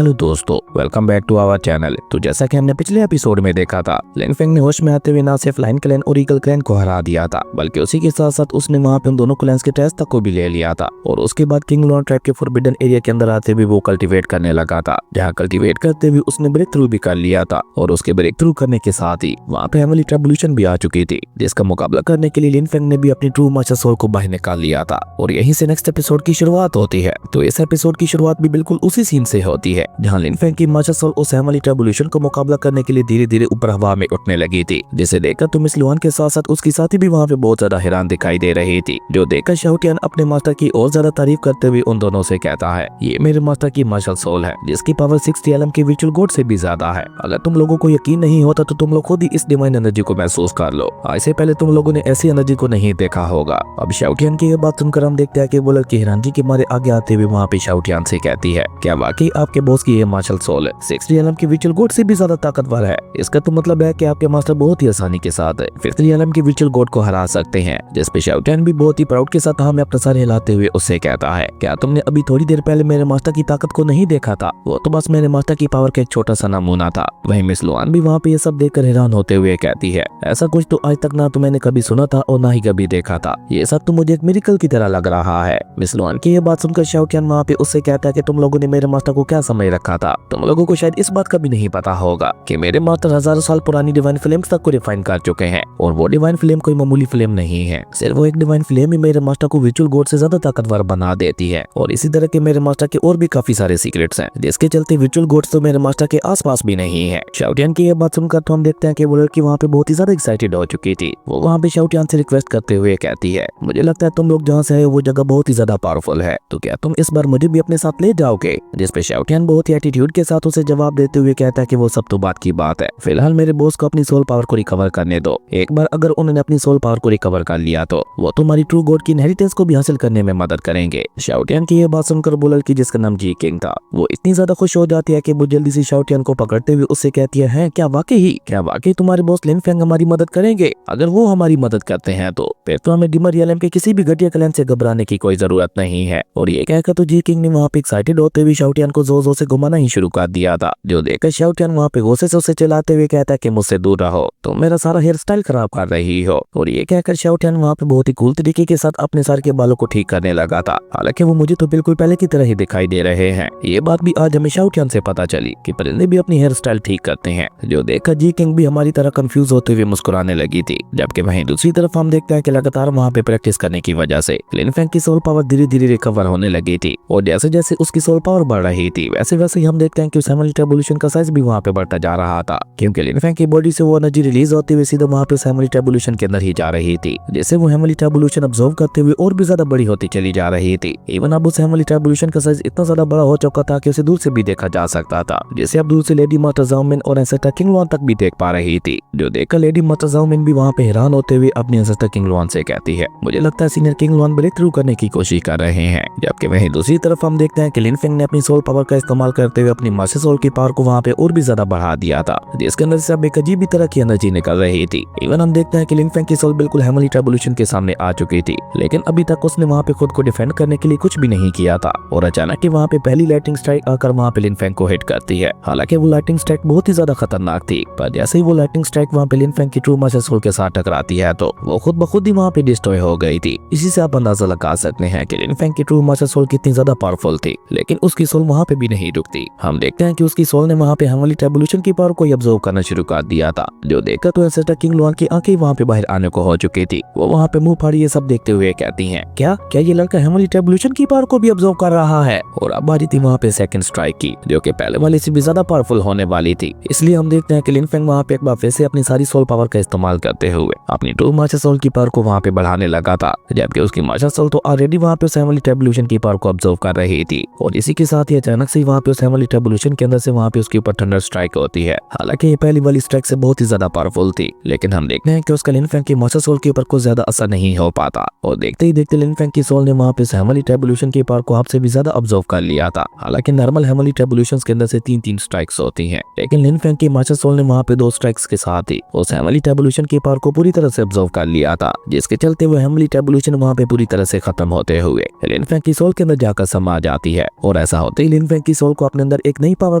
Hello दोस्तों, welcome back to our channel. तो जैसा कि हमने पिछले एपिसोड में देखा था, लिन फेंग ने होश में आते हुए ना सिर्फ लाइन क्लैन और ईगल क्लैन को हरा दिया था, बल्कि उसी के साथ साथ उसने वहां पे उन दोनों क्लैंस के टेस्ट तक को भी ले लिया था। और उसके बाद किंग लॉन ट्राइब के फॉरबिडन एरिया के अंदर आते हुए वो कल्टीवेट करने लगा था, जहाँ कल्टीवेट करते हुए उसने ब्रेक थ्रू भी कर लिया था। और उसके ब्रेक थ्रू करने के साथ ही वहाँ पे हेवनली ट्रिब्यूलेशन भी आ चुकी थी, जिसका मुकाबला करने के लिए लिन फेंग ने भी अपनी ट्रू मास्टर सोल को बाहर निकाल लिया था। और यहीं से नेक्स्ट एपिसोड की शुरुआत होती है। तो इस एपिसोड की शुरुआत भी बिल्कुल उसी सीन से होती है, जहाँ लिन फेंग की मास्टर सोल उस हेवनली ट्रिब्यूलेशन को मुकाबला करने के लिए धीरे धीरे ऊपर हवा में उठने लगी थी, जिसे देखकर तो मिस लुआन के साथ साथ उसकी साथी भी वहाँ पे बहुत ज्यादा हैरान दिखाई दे रही थी। जो देखकर शाओ टियान अपने मास्टर की और ज्यादा तारीफ करते हुए उन दोनों से कहता है, ये मेरे मास्टर की मार्शल सोल है, जिसकी पावर 60 एलएम के विचुअल गॉड से भी ज्यादा है। अगर तुम लोगों को यकीन नहीं होता तो तुम लोग खुद ही इस डिवाइन एनर्जी को महसूस कर लो। आज से पहले तुम लोगों ने ऐसी एनर्जी को नहीं देखा होगा। अब शाओ टियान की ये बात सुनकर हम देखते हैं कि वो लड़की हैरानी के मारे आगे आते हुए वहाँ पे शाओ टियान से कहती है, क्या वाकई आपके बॉस की ये मार्शल सोल 60 एलएम के विचुअल गॉड से भी ज्यादा ताकतवर है? इसका तो मतलब है कि आपके मास्टर बहुत ही आसानी के साथ 50 एलएम के विचुअल गॉड को हरा सकते हैं। जिस पे शाओ टियान भी बहुत ही प्राउड के साथ हमें अपना सर हिलाते हुए उससे कहता है, क्या तुमने अभी थोड़ी देर पहले मेरे मास्टर की ताकत को नहीं देखा था? वो तो बस मेरे मास्टर की पावर का एक छोटा सा नमूना था। वहीं मिस लुआन भी वहाँ पे ये सब देखकर हैरान होते हुए कहती है, ऐसा कुछ तो आज तक ना तो मैंने कभी सुना था और ना ही कभी देखा था। ये सब तो मुझे एक मिरेकल की तरह लग रहा है। मिस लुआन की ये बात सुनकर शाओ टियान वहाँ पे उससे कहता है कि तुम लोगों ने मेरे मास्टर को क्या समझ रखा था? तुम लोगों को शायद इस बात का भी नहीं पता होगा कि मेरे मास्टर हजारों साल पुरानी डिवाइन फ्लेम्स तक को रिफाइन कर चुके हैं, और वो डिवाइन फ्लेम कोई मामूली फ्लेम नहीं है। सिर्फ वो एक डिवाइन फ्लेम ही मेरे मास्टर को विचुअल गॉड से ज्यादा ताकतवर बना देती है। और इसी तरह के मेरे मास्टर के और भी काफी सारे सीक्रेट्स हैं, जिसके चलते विचुअल गॉड्स तो मेरे मास्टर के आसपास भी नहीं है। शाओ टियान की ये बात सुनकर तो हम देखते हैं कि वो लड़की वहाँ पे बहुत ही ज्यादा एक्साइटेड हो चुकी थी। वो वहाँ पे शाओ टियान से रिक्वेस्ट करते हुए कहती है, मुझे लगता है तुम लोग जहाँ से है वो जगह बहुत ही ज्यादा पावरफुल है, तो क्या तुम इस बार मुझे भी अपने साथ ले जाओगे? जिस पे शाओ टियान बहुत ही एटीट्यूड के साथ उसे जवाब देते हुए कहता है कि वो सब तो बात की बात है, फिलहाल मेरे बॉस को अपनी सोल पावर को रिकवर करने दो। एक बार अगर उन्होंने अपनी सोल पावर को रिकवर कर लिया तो वो तुम्हारी ट्रू गॉड की इनहेरिटेंस को भी हासिल करने में मदद करेंगे। शाओ टियान की ये बात सुनकर वो लड़की, जिसका नाम जी किंग था, वो इतनी ज्यादा खुश हो जाती है कि वो जल्दी से शाओ टियान को पकड़ते हुए उससे कहती है, क्या वाकई तुम्हारे बॉस लिन फेंग हमारी मदद करेंगे? अगर वो हमारी मदद करते हैं तो फिर तो हमें डिमर एलएम के किसी भी घटिया क्लैन से घबराने की कोई जरूरत नहीं है। और ये कहकर तो जी किंग ने वहाँ पे एक्साइटेड होते हुए शाओ टियान को जोर जोर से घुमाना ही शुरू कर दिया था। जो देखकर शाओ टियान वहाँ पे गुस्से से उसे चिल्लाते हुए कहता है कि मुझसे दूर रहो, तुम मेरा सारा हेयर स्टाइल खराब कर रही हो। और ये कहकर शाओ टियान वहाँ पे बहुत ही कूल तरीके के साथ अपने सर के बालों को ठीक करने लगा था। हालांकि वो मुझे तो बिल्कुल पहले की तरह ही दिखाई दे रहे हैं। ये बात भी आज हमें शाओ टियान से पता चली कि परिंदे भी अपनी हेयर स्टाइल ठीक करते हैं। जो देखकर जी किंग भी हमारी तरह कंफ्यूज होते हुए मुस्कुराने लगी थी। जबकि वहीं दूसरी तरफ हम देखते हैं कि लगातार वहाँ पे प्रैक्टिस करने की वजह से लिन फेंग की सोल पावर धीरे धीरे रिकवर होने लगी थी। और जैसे जैसे उसकी सोल पावर बढ़ रही थी, वैसे वैसे ही हम देखते हैं कि हेवनली ट्रिब्यूलेशन का साइज भी वहाँ पे बढ़ता जा रहा था, क्योंकि लिन फेंग की बॉडी से वो एनर्जी रिलीज होती हुई सीधा वहाँ पे हेवनली ट्रिब्यूलेशन के अंदर ही जा रही थी, जिससे वो हेवनली ट्रिब्यूलेशन अब्सॉर्ब करते हुए और भी ज्यादा बड़ी होती चली जा रही थी। इवन अब उस हेवनली ट्रिब्यूलेशन का साइज इतना ज्यादा बड़ा हो चुका था कि उसे दूर से भी देखा जा सकता था, जिसे अब दूर से लेडी मास्टर ज़ाओ मिन और एंसेस्टर किंग लुआन तक भी देख पा रही थी। जो देखकर लेडी मास्टर ज़ाओ मिन भी वहाँ पे हैरान होते हुए अपने एंसेस्टर किंग लुआन से कहती है, मुझे लगता है senior King Luan break through करने की कोशिश कर रहे हैं। जबकि वहीं दूसरी तरफ हम देखते हैं कि लिन फेंग ने अपनी सोल पावर का इस्तेमाल करते हुए अपनी मास्टर सोल की पावर को वहाँ पे और भी ज्यादा बढ़ा दिया था, जिसके अंदर से अब एक अजीब तरह की एनर्जी निकल रही थी। इवन हम देखते हैं कि लिन फेंग की सोल बिल्कुल हेवनली ट्रिब्यूलेशन के सामने आ चुकी थी, लेकिन अभी तक उसने वहाँ पे खुद को डिफेंड करने के लिए कुछ भी नहीं किया था। और अचानक ही वहाँ पे पहली लाइटिंग स्ट्राइक आकर वहाँ पे लिन फेंग को हिट करती है। हालांकि वो लाइटिंग स्ट्राइक बहुत ही ज्यादा खतरनाक थी, पर जैसे ही वो लाइटिंग स्ट्राइक वहाँ पे लिन फेंग की ट्रू मास्टर सोल के साथ टकराती है तो वो खुद ब खुद ही वहाँ पे डिस्ट्रॉय हो गई थी। इसी से आप अंदाजा लगा सकते हैं कि लिन फेंग की ट्रू मास्टर सोल कितनी ज्यादा पावरफुल थी। लेकिन उसकी सोल वहाँ पे भी नहीं रुकती। हम देखते हैं कि उसकी सोल ने वहाँ पे हेवनली ट्रिब्यूलेशन की पावर को अब्सॉर्ब करना शुरू कर दिया था। जो देखकर तो एंसेस्टर किंग लुआन की आंखें वहाँ पे बाहर आने को हो चुकी थी। वो वहाँ पे मुंह फाड़ी ये सब देखते हुए कहती हैं, क्या ये लड़का हेवनली ट्रिब्यूलेशन की पावर को भी अब्सॉर्ब कर रहा है? और अब बारी थी वहाँ पे सेकंड स्ट्राइक की, जो कि पहले वाले से भी ज्यादा पावरफुल होने वाली थी। इसलिए हम देखते हैं कि लिन फेंग वहाँ पे एक बार फिर से अपनी सारी सोल पावर का इस्तेमाल करते हुए अपनी ट्रू मास्टर सोल की पावर को वहाँ पे बढ़ाने लगा था, जबकि उसकी मास्टर सोल तो ऑलरेडी वहाँ पे हेवनली ट्रिब्यूलेशन की पावर को अब्सॉर्ब कर रही थी। और इसी के साथ ही अचानक से वहाँ पे उस हेवनली ट्रिब्यूलेशन के अंदर से वहाँ पे उसके ऊपर थंडर स्ट्राइक होती है। हालांकि ये पहली वाली स्ट्राइक से बहुत ही ज्यादा पावरफुल थी, लेकिन हम देखते हैं कि उसका लिन फेंग की मास्टर सोल के ऊपर कुछ ज्यादा असर नहीं हो पाता। और देखते ही देखते लिन फेंग की सोल ने वहाँ पे हेवनली ट्रिब्यूलेशन की पावर को आपसे भी ज्यादा अब्सॉर्ब कर लिया था। हालांकि नॉर्मल हेवनली ट्रिब्यूलेशन के अंदर से 3-3 स्ट्राइक्स होती हैं, लेकिन लिन फेंग की मास्टर सोल ने वहाँ पे 2 स्ट्राइक्स के साथ ही उस हेवनली ट्रिब्यूलेशन की पावर को पूरी तरह से अब्सॉर्ब कर लिया था, जिसके चलते वो हेवनली ट्रिब्यूलेशन वहाँ पे पूरी तरह से खत्म होते हुए लिन फेंग की सोल के अंदर जाकर समा जाती है। और ऐसा होते ही लिन फेंग की सोल सोल को अपने अंदर एक नई पावर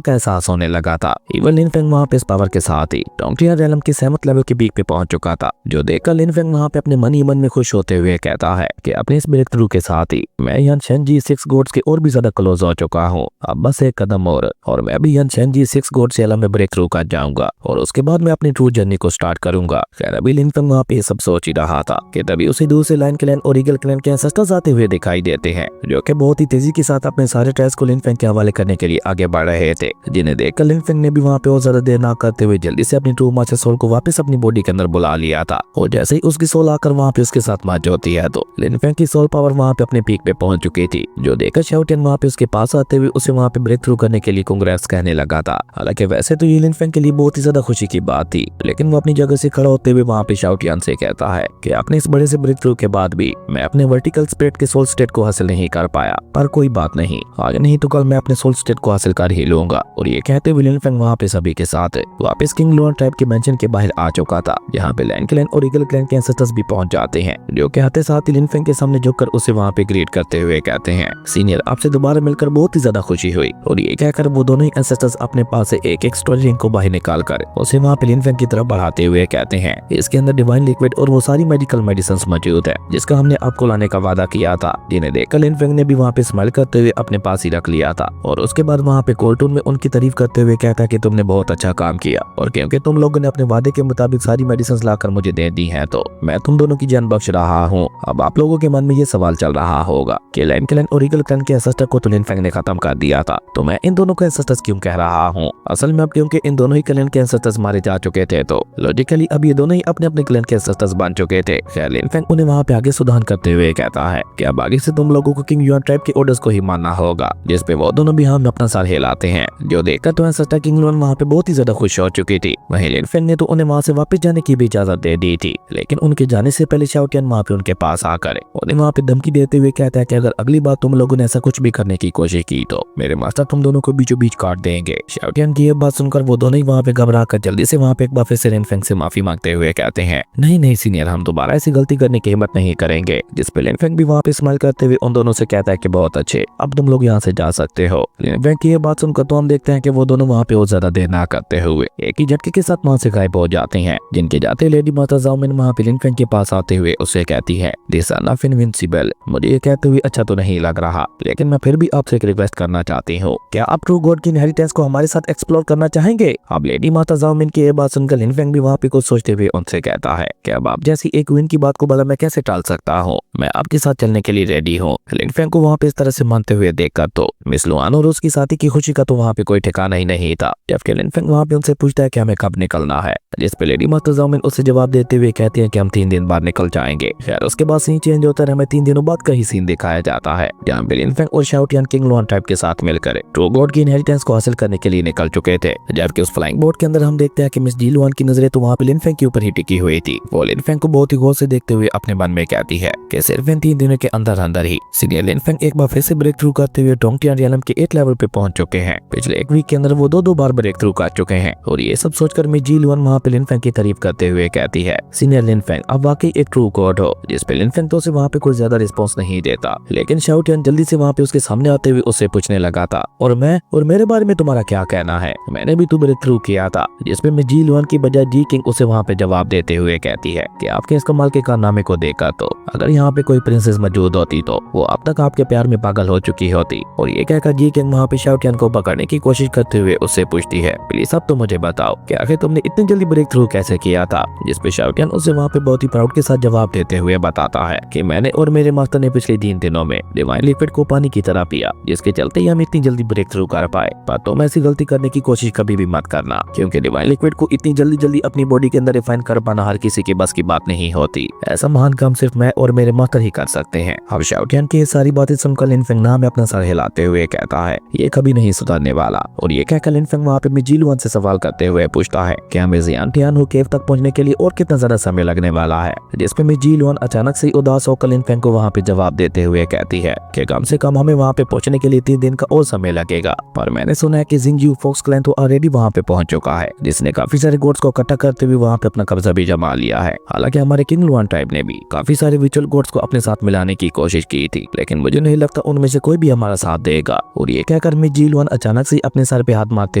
का एहसास होने लगा था। इवन लिन फेंग वहाँ पे इस पावर के साथ ही डोंगटियान रेलम की 7th लेवल के पीक पे पहुंच चुका था, जो देखकर लिन फेंग वहाँ पे अपने मन ही मन में खुश होते हुए कहता है कि अपने इस ब्रेक थ्रू के साथ ही मैं यान शेनजी 6 गोड्स के और भी ज्यादा क्लोज हो चुका हूँ। अब बस एक कदम और मैं भी यान शेनजी 6 गोड्स से में ब्रेक थ्रू कर जाऊंगा और उसके बाद मैं अपनी ट्रू जर्नी को स्टार्ट करूंगा। खैर अभी लिन फेंग वहाँ पे ये सब सोच ही रहा था कि तभी उसे दूर से लायन क्लैन और ईगल क्लैन के एंसेस्टर्स आते हुए दिखाई देते हैं, जो कि बहुत ही तेजी के साथ अपने सारे ट्रायल्स को लिन फेंग के हवाले करने के लिए आगे बढ़ रहे थे, जिन्हें देखकर लिन फेंग ने भी वहाँ पे और ज्यादा देर ना करते हुए जल्दी से अपनी ट्रू मास्टर सोल को वापस अपनी बॉडी के अंदर बुला लिया था। और जैसे ही उसकी सोल आकर वहाँ पे उसके साथ मर्ज होती है तो लिन फेंग की सोल पावर वहाँ पे अपने पीक पे पहुंच चुकी थी, जो देखकर शाओ टियान वहाँ पे उसके पास आते हुए उसे वहाँ पे ब्रेक थ्रू करने के लिए कांग्रेस कहने लगा था। हालांकि वैसे तो ये लिन फेंग के लिए बहुत ही ज्यादा खुशी की बात थी, लेकिन वो अपनी जगह से खड़ा होते हुए वहाँ पे शाओ टियान से कहता है कि अपने इस बड़े से ब्रेक थ्रू के बाद भी मैं अपने वर्टिकल स्पिरिट के सोल स्टेट को हासिल नहीं कर पाया, पर कोई बात नहीं, आज नहीं तो कल मैं अपने सोल स्टेट को हासिल कर ही लूंगा। और ये कहते हुए लिन फेंग वहाँ पे सभी के साथ वापस किंग लुआन ट्राइब के मेंशन के बाहर आ चुका था, जहाँ पे लायन क्लैन और ईगल क्लैन के एंसेस्टर्स भी पहुंच जाते हैं, जो के आते साथ ही लिन फेंग के सामने झुककर उसे वहाँ पे ग्रीट करते हुए कहते हैं, सीनियर आपसे दोबारा मिलकर बहुत ही ज्यादा खुशी हुई। और ये कहकर वो दोनों ही एंसेस्टर्स अपने पास से एक एक स्टोरी रिंग को बाहर निकाल कर उसे वहाँ पे लिन फेंग की तरफ बढ़ाते हुए कहते हैं, इसके अंदर डिवाइन लिक्विड और वो सारी मेडिकल मेडिसिन मौजूद है जिसका हमने आपको लाने का वादा किया था, जिन्हें देखकर लिन फेंग ने भी वहाँ पे स्माइल करते हुए अपने पास ही रख लिया था। और उसके बाद वहाँ पे कोल्टून में उनकी तारीफ करते हुए कहता है कि तुमने बहुत अच्छा काम किया, और क्योंकि तुम लोगों ने अपने वादे के मुताबिक सारी मेडिसिन लाकर मुझे दे दी है तो मैं तुम दोनों की जान बख्श रहा हूँ। अब आप लोगों के मन में ये सवाल चल रहा होगा कि लायन क्लैन और ईगल क्लैन के एंसेस्टर को तो लिन फेंग ने खत्म कर दिया था, तो मैं इन दोनों के एंसेस्टर्स क्यों कह रहा हूँ। असल में अब क्योंकि इन दोनों ही क्लैन के एंसेस्टर्स मारे जा चुके थे तो लॉजिकली अब ये दोनों ही अपने अपने क्लैन के एंसेस्टर्स बन चुके थे। खैर लिन फेंग उन्हें वहाँ पे आगे सुधार करते हुए कहता है कि अब आगे से तुम लोगों को किंग युआन ट्राइब के ऑर्डर्स को ही मानना होगा, जिसपे वो दोनों भी हम अपना सर हिलाते हैं, जो देखकर तो एंसेस्टर किंग लुआन वहाँ पे बहुत ही ज्यादा खुश हो चुकी थी। वहीं लिन फेंग ने तो उन्हें वहाँ से वापस जाने की भी इजाजत दे दी थी, लेकिन उनके जाने से पहले शाओ टियान वहाँ पे उनके पास आकर उन्हें वहाँ पे धमकी देते हुए कहता है कि अगर अगली बार तुम लोगों ने ऐसा कुछ भी करने की कोशिश की तो मेरे मास्टर तुम दोनों को बीचों बीच काट देंगे। शाओ टियान की ये बात सुनकर वो दोनों ही वहाँ पे घबरा कर जल्दी से वहाँ पे एक बार फिर से लिन फेंग से माफी मांगते हुए कहते हैं, नहीं नहीं सीनियर, हम दोबारा ऐसी गलती करने की हिम्मत नहीं करेंगे। जिसपे लिन फेंग भी वहाँ पे स्माइल करते हुए उन दोनों से कहता है कि बहुत अच्छे, अब तुम लोग यहाँ से जा सकते हो। लिन फेंग की ये बात सुनकर तो हम देखते हैं कि वो दोनों वहाँ पे और ज्यादा देर ना करते हुए एक ही झटके के साथ वहाँ से गायब हो जाते हैं, जिनके जाते लेडी माता जाओमिन वहाँ पे लिन फेंग के पास आते हुए उससे कहती है, दिस आर नॉट इनविंसिबल। मुझे ये कहते हुए अच्छा तो नहीं लग रहा, लेकिन मैं फिर भी आपसे एक रिक्वेस्ट करना चाहती हूँ, क्या आप ट्रू गॉड की इनहेरिटेंस को हमारे साथ एक्सप्लोर करना चाहेंगे। अब लेडी माता जाओमिन की ये बात सुनकर लिन फेंग भी वहाँ पे कुछ सोचते हुए उनसे कहता है कि अब आप जैसी एक क्वीन की बात को भला मैं कैसे टाल सकता हूँ, मैं आपके साथ चलने के लिए रेडी हूँ। लिन फेंग को वहाँ पे इस तरह से मानते हुए देखकर तो मिस लुआन और उसकी साथी की खुशी का तो वहाँ पे कोई ठिकाना ही नहीं था, जबकि लिन फेंग वहाँ पे उनसे पूछता है कि हमें कब निकलना है, जिस पे लेडी माता जाओमिन उसे जवाब देते हुए कहती है कि हम 3 दिन बाद निकल जाएंगे। खैर उसके बाद सीन चेंज होता है, हमें 3 दिनों बाद का ही सीन दिखाया जाता है, जहाँ पे लिन फेंग और Shao Tian king Luann tribe के साथ मिलकर ट्रू गॉड की इनहेरिटेंस को हासिल करने के लिए निकल चुके थे। जबकि उस फ्लाइंग बोट के अंदर हम देखते हैं कि मिस जी लुआन की नजरें तो वहाँ पे लिन फेंग के ऊपर ही टिकी हुई थी। वो लिन फेंग को बहुत ही गौर से देखते हुए अपने मन में कहती है कि सिर्फ इन 3 दिनों के अंदर ही सीनियर लिन फेंग एक बार फिर से ब्रेक थ्रू करते हुए डोंगटियान रियलम के 8 लेवल पे पहुंच चुके हैं। पिछले एक वीक के अंदर वो 2 बार ब्रेक थ्रू कर चुके हैं। और ये सब सोचकर मिस जी लुआन वहाँ पे लिन फेंग की तारीफ करते हुए कहती है, सीनियर लिन फेंग आप वाकई एक ट्रू गॉड हो। जिस पे लिन फेंग तो उसे वहाँ पे कोई ज्यादा रिस्पॉन्स नहीं देता, लेकिन शाओ टियान जल्दी से वहाँ पे उसके सामने आते हुए उससे पूछने लगा था, और मेरे बारे में तुम्हारा क्या कहना है, मैंने भी तो ब्रेक थ्रू किया था। जिसपे मिस जी लुआन की बजाय जी किंग उसे वहाँ पे जवाब देते हुए कहती है कि आपके इस कमाल के कारनामे को देखा तो अगर यहाँ पे कोई प्रिंसेस मौजूद होती तो वो अब तक आपके प्यार में पागल हो चुकी होती। और ये कहकर जी किंग वहाँ पे शाओ टियान को पकड़ने की कोशिश करते हुए उससे पूछती है, प्लीज अब तो मुझे बताओ कि आखिर तुमने इतनी जल्दी ब्रेक थ्रू कैसे किया था। जिसपे शाओ टियान उसे वहाँ पे बहुत ही प्राउड के साथ जवाब देते हुए बताता है कि मैंने और मेरे मास्टर ने पिछले 3 दिनों में डिवाइन लिक्विड को पानी की तरह पिया, जिसके चलते ही हम इतनी जल्दी ब्रेक थ्रू कर पाए। पर तुम ऐसी गलती करने की कोशिश कभी भी मत करना, क्योंकि डिवाइन लिक्विड को इतनी जल्दी अपनी बॉडी के अंदर रिफाइन कर पाना हर किसी की बस की बात नहीं होती। ऐसा महान काम सिर्फ मैं और मेरे मास्टर ही कर सकते हैं। अब शाओ टियान की ये सारी बातें सुनकर लिन फेंग में अपना सर हिलाते हुए कहता है, ये कभी नहीं सुधरने वाला। और ये कहकर लिन फेंग वहाँ पे मिस जी लुआन से सवाल करते हुए पूछता है कि हमें जियान टियानहू केव तक पहुंचने के लिए और कितना ज्यादा समय लगने वाला है। जिसपे मिस जी लुआन अचानक से उदास होकर लिन फेंग को वहाँ पे जवाब देते हुए कहती है कि कम से कम हमें वहाँ पे पहुंचने के लिए 3 दिन का और समय लगेगा, पर मैंने सुना है कि जिंगजू फॉक्स क्लैन तो ऑलरेडी वहाँ पे पहुंच चुका है, जिसने काफी सारे गोड्स को इकट्ठा करते हुए वहाँ पे अपना कब्जा भी जमा लिया है। हालांकि हमारे किंग लुआन ट्राइब ने भी काफी सारे विचुअल गोड्स को अपने साथ मिलाने की कोशिश की थी, लेकिन मुझे नहीं लगता उनमें से कोई भी हमारा साथ देगा। और ये कहकर मिस जी लुआन अचानक से अपने सर पे हाथ मारते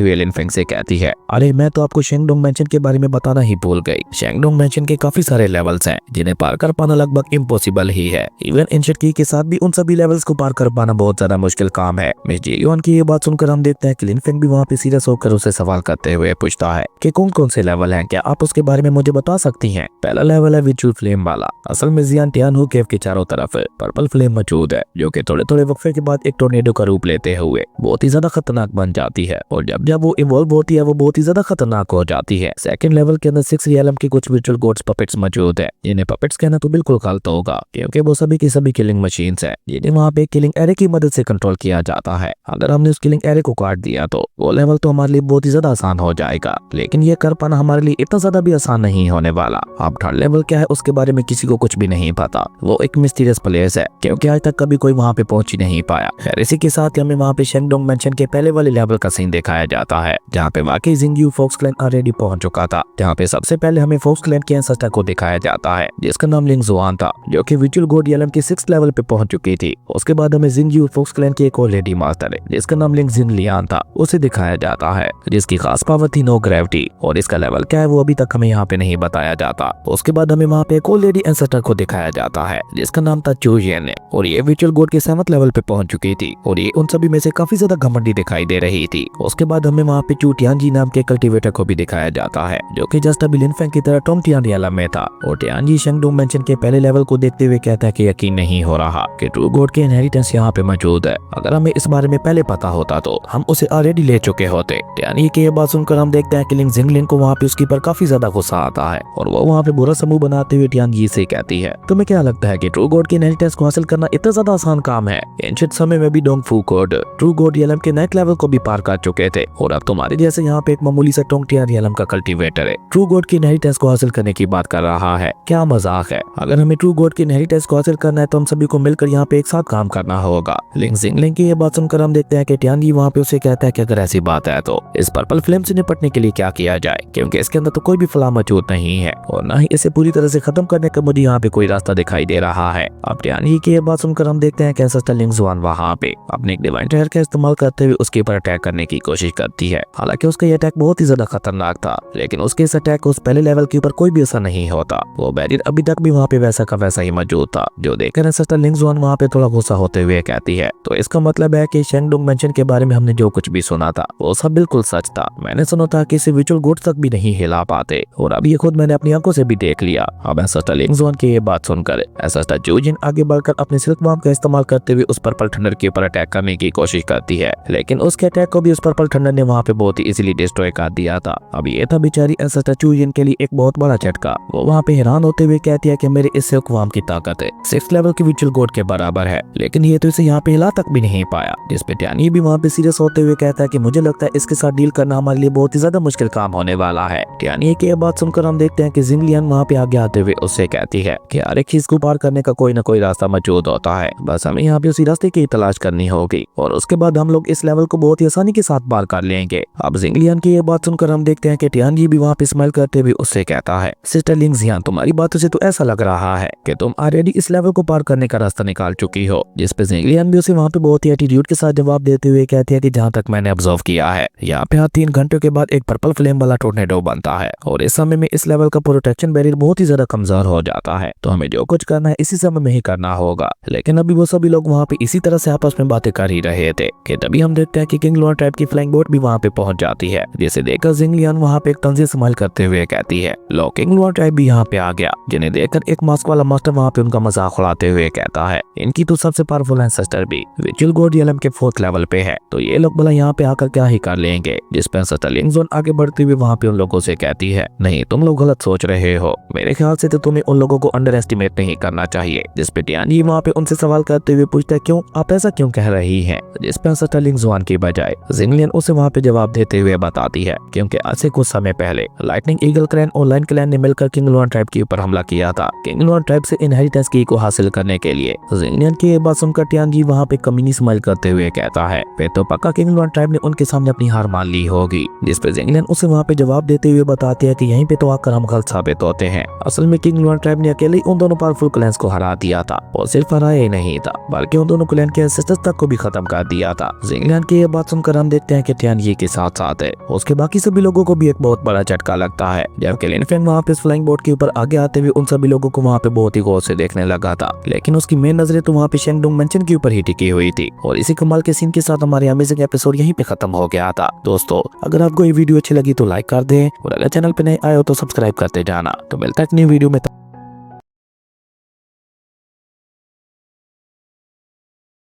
हुए लिन फेंग से कहती है, अरे मैं तो आपको शेंगडोंग मैंशन के बारे में बताना ही भूल गई। शेंगडोंग मैंशन के काफी सारे लेवल्स हैं जिन्हें पार कर पाना लगभग इम्पॉसिबल ही है। इवन एंशिएंट की के साथ भी उन सभी लेवल्स को पार कर पाना बहुत ज्यादा मुश्किल काम है। मिस जी लुआन की ये बात सुनकर हम देखते हैं कि लिन फेंग भी वहाँ पे सीरियस होकर उसे सवाल करते हुए पूछता है कि कौन कौन से लेवल हैं, क्या आप उसके बारे में मुझे बता सकती हैं। पहला लेवल है विजुअल फ्लेम वाला। असल में जियान टियानहू केव के चारों तरफ पर्पल फ्लेम मौजूद है जो कि थोड़े थोड़े वक्फे के बाद एक टोर्नेडो का रूप लेते हुए बहुत ही ज्यादा खतरनाक बन जाती है और जब जब वो इवॉल्व होती है वो बहुत ही ज्यादा खतरनाक हो जाती है। सेकंड लेवल के अंदर 6 रियलम की कुछ विजुअल गोड्स पपेट्स मौजूद है। इन्हें पपेट्स कहना तो बिल्कुल गलत होगा क्योंकि वो सभी की सभी किलिंग मशीन्स है जिन्हें वहाँ पे किलिंग एरे की मदद से कंट्रोल किया जाता है। अगर हमने उस किलिंग एरे को काट दिया तो वो लेवल तो हमारे लिए बहुत ही ज्यादा आसान हो जाएगा, लेकिन ये कर पाना हमारे लिए इतना ज्यादा भी आसान नहीं होने वाला। अब थर्ड लेवल क्या है उसके बारे में किसी को कुछ भी नहीं पता। वो एक मिस्टीरियस प्लेस है क्योंकि आज तक कभी कोई वहाँ पे पहुंच ही नहीं पाया। खैर इसी के साथ हमें वहाँ पे शेंगडोंग मैंशन के पहले वाले लेवल का सीन दिखाया जाता है जहाँ पे वाकई जिंगयू फॉक्स क्लैन ऑलरेडी पहुंच चुका था। जहाँ पे सबसे पहले हमें फॉक्स क्लैन के एंसेस्टर को दिखाया जाता है जिसका नाम लिंग जुआन था जो कि विजुअल गोड रियलम के 6th लेवल पे पहुंच चुकी थी। उसके बाद हमें जिंगयू फॉक्स क्लैन की एक और लेडी मास्टर है जिसका नाम लिंग जिन लियान था, उसे दिखाया जाता है जिसकी खास पावर थी नो ग्रेविटी और इसका लेवल क्या है वो अभी तक हमें यहाँ पे नहीं बताया जाता। उसके बाद हमें वहाँ पे एक और लेडी एंसेस्टर को दिखाया जाता है जिसका नाम था चू येन और ये विजुअल गोड के 7th लेवल पे पहुंच चुकी थी और ये उन सभी में से काफी ज्यादा घमंडी दिखाई दे रही थी। उसके बाद हमें वहाँ पे चू टियानजी नाम के कल्टीवेटर को भी दिखाया जाता है जो कि जस्ट अभी लिन फेंग की तरह टॉम टियान रियलम में था और टियानजी शेंगडोंग मैंशन के पहले लेवल को देखते हुए कहता है कि यकीन नहीं हो रहा कि ट्रू गॉड के इनहेरिटेंस यहाँ पे मौजूद है। अगर हमें इस बारे में पहले पता होता तो हम उसे ऑलरेडी ले चुके होते। टियानी की ये बात सुनकर हम देखते हैं कि लिंग जिंगलिन को वहाँ पे उसके पर काफी ज्यादा गुस्सा आता है और वो वहाँ पे बुरा समूह बनाते हुए टियानजी से कहती है, तुम्हें क्या लगता है कि ट्रू गॉड के इनहेरिटेंस को हासिल करना इतना ज्यादा आसान काम है? एंशिएंट समय में भी डोंग फू गॉड ट्रू गॉड रियलम के 9th लेवल को भी पार कर चुके थे और अब तुम्हारे जैसे यहाँ पे एक मामूली सा टोंग टियान रियलम का कल्टीवेटर है ट्रू गॉड की इनहेरिटेंस को हासिल करने की बात कर रहा है। क्या मजाक है? अगर हमें ट्रू गॉड की इनहेरिटेंस को हासिल करना है तो हम सभी को मिलकर यहाँ पे एक साथ काम करना होगा। लिंग जिंगलिन की ये बात सुनकर हम देखते हैं कि टियानजी वहाँ पे उसे कहता है कि अगर ऐसी बात है तो इस पर्पल फ्लेम से निपटने के लिए क्या किया जाए क्योंकि इसके अंदर तो कोई भी फला मौजूद नहीं है और न ही इसे पूरी तरह से खत्म करने का मुझे यहाँ पे कोई रास्ता दिखाई दे रहा है। अब टियानजी की ये बात सुनकर हम देखते हैं कि एंसेस्टर लिंग जुआन वहाँ पे अपने एक डिवाइन टेरर का इस्तेमाल करते हुए उसके ऊपर अटैक करने की कोशिश करती है। हालांकि उसका ये अटैक बहुत ही ज्यादा खतरनाक था लेकिन उसके इस अटैक को उस पहले लेवल के ऊपर कोई भी असर नहीं होता। वो बैरियर अभी तक भी वहाँ पे वैसा का वैसा ही मौजूद था जो देखकर एंसेस्टर लिंग जुआन वहाँ पे थोड़ा गुस्सा होते हुए कहती है, तो इसका मतलब है कि शेंगडोंग मैंशन के बारे में हमने जो कुछ भी सुना था वो सब बिल्कुल सच था। मैंने सुना था कि इसे विजुअल गोड्स तक भी नहीं हिला पाते और अब ये खुद मैंने अपनी आंखों से भी देख लिया। अब एंसेस्टर लिंग जुआन की ये बात सुनकर एंसेस्टर चू जिन आगे बढ़कर अपने सिल्क वार्म का इस्तेमाल करते हुए उस पर्पल थंडर के ऊपर अटैक करने की कोशिश करती है लेकिन उसके अटैक को भी उस पर्पल थंडर ने वहाँ पे बहुत ही इजीली डिस्ट्रॉय कर दिया था। अब ये था बेचारी एंसेस्टर चू जिन के लिए एक बहुत बड़ा झटका। वो वहाँ पे हैरान होते हुए कहती है कि मेरे इस सिल्क वार्म की ताकत है 6th लेवल की विजुअल गोड के बराबर है लेकिन ये तो इसे यहाँ पे हिला तक भी नहीं पाया। जिस पे टियानी भी वहाँ पे सीरियस होते हुए कहता है कि मुझे लगता है इसके साथ डील करना हमारे लिए बहुत ही ज्यादा मुश्किल काम होने वाला है। टियानी की बात सुनकर हम देखते हैं कि जिंगलियन वहाँ पे आगे आते हुए उससे कहती है कि हर एक चीज को पार करने का कोई ना कोई रास्ता मौजूद होता है, बस हमें यहाँ पे उसी रास्ते की तलाश करनी होगी और उसके बाद हम लोग इस लेवल को बहुत ही आसानी के साथ पार कर लेंगे। अब जिंगलियन की ये बात सुनकर हम देखते हैं कि टियानजी भी वहाँ पे स्माइल करते हुए उससे कहता है, सिस्टर लिंग जियान तुम्हारी बातों से तो ऐसा लग रहा है कि तुम ऑलरेडी इस लेवल को पार करने का रास्ता निकाल चुकी हो। जिस पे जिंगलियन भी उसे वहाँ पे बहुत ही एटीट्यूड के साथ जवाब देते हुए कहती है कि जहाँ तक मैंने ऑब्जर्व किया है यहाँ पे 3 घंटों के बाद एक पर्पल फ्लेम वाला टोर्नेडो बनता है और इस समय में इस लेवल का प्रोटेक्शन बैरियर बहुत ही ज्यादा कमजोर हो जाता है तो हमें जो कुछ करना है इसी समय में ही करना होगा। लेकिन अभी वो सभी लोग वहाँ पे इसी तरह से आपस में बातें कर ही रहे थे कि तभी हम देखते हैं कि किंग लुआन ट्राइब की फ्लाइंग बोट भी वहाँ पे पहुंच जाती है जिसे देखकर जिंगलियन वहाँ पे एक तंज इस्तेमाल करते हुए कहती है, लो किंग लुआन ट्राइब भी यहाँ पे आ गया। जिन्हें देखकर एक मास्क वाला मास्टर वहाँ पे उनका मजाक उड़ाते हुए कहता है, इनकी तो सबसे पावरफुल एंसेस्टर भी विजुअल गोड रियलम के 4th लेवल पे है तो ये लोग भला यहाँ पे आकर क्या ही कर लेंगे। जिस पे एंसेस्टर लिंग जुआन आगे बढ़ते हुए वहाँ पे उन लोगों से कहती है, नहीं तुम लोग गलत सोच रहे हो, मेरे ख्याल से तो तुम्हें उन लोगों को अंडर एस्टिमेट नहीं करना चाहिए। जिस पे टियानजी वहाँ पे उनसे सवाल करते हुए पूछता है, क्यों आप ऐसा क्यों कह रही हैं? जिस पे एंसेस्टर लिंग जुआन की बजाय जिंगलियन उसे वहाँ पे जवाब देते हुए बताती है क्योंकि आज से कुछ समय पहले लाइटनिंग ईगल क्लैन और लाइन क्लैन ने मिलकर किंग लुआन ट्राइब के ऊपर हमला किया था किंग लुआन ट्राइब से इनहेरिटेंस की को हासिल करने के लिए। जिंगलियन की ये बात सुनकर टियानजी वहाँ पे कमीनी स्माइल करते हुए कहता है, फिर तो पक्का किंग लुआन ट्राइब ने उनके सामने अपनी हार मान ली होगी। जिस पे जिंगलियन उसे वहाँ पे जवाब देते हुए बताते हैं कि यहीं पे तो आकर हम गलत साबित होते हैं। असल में किंग लुआन ट्राइब ने अकेले उन दोनों पावरफुल क्लैंस को हरा दिया था और सिर्फ हराया ही नहीं था बल्कि उन दोनों क्लैन के एंसेस्टर्स तक को भी खत्म कर दिया दिया था। जिंगलियांग की ये बात सुनकर हम देखते हैं कि टियान ये के साथ साथ है। उसके बाकी सभी लोगों को भी एक बहुत बड़ा झटका लगता है, जबकि लिन फेंग वहाँ पे फ्लाइंग बोट के ऊपर आगे आते हुए उन सभी लोगों को वहाँ पे बहुत ही गौर से देखने लगा था। लेकिन उसकी मेन नजरें तो वहाँ पे शेंगडुंग मेंशन के ऊपर ही टिकी हुई थी। और इसी कमाल के सीन के साथ हमारी अमेजिंग एपिसोड यहीं पे खत्म हो गया था। दोस्तों, अगर आपको ये वीडियो अच्छी लगी तो लाइक कर दें और अगर चैनल पे नए आए हो तो सब्सक्राइब करते जाना। तो मिलता है एक नई वीडियो में।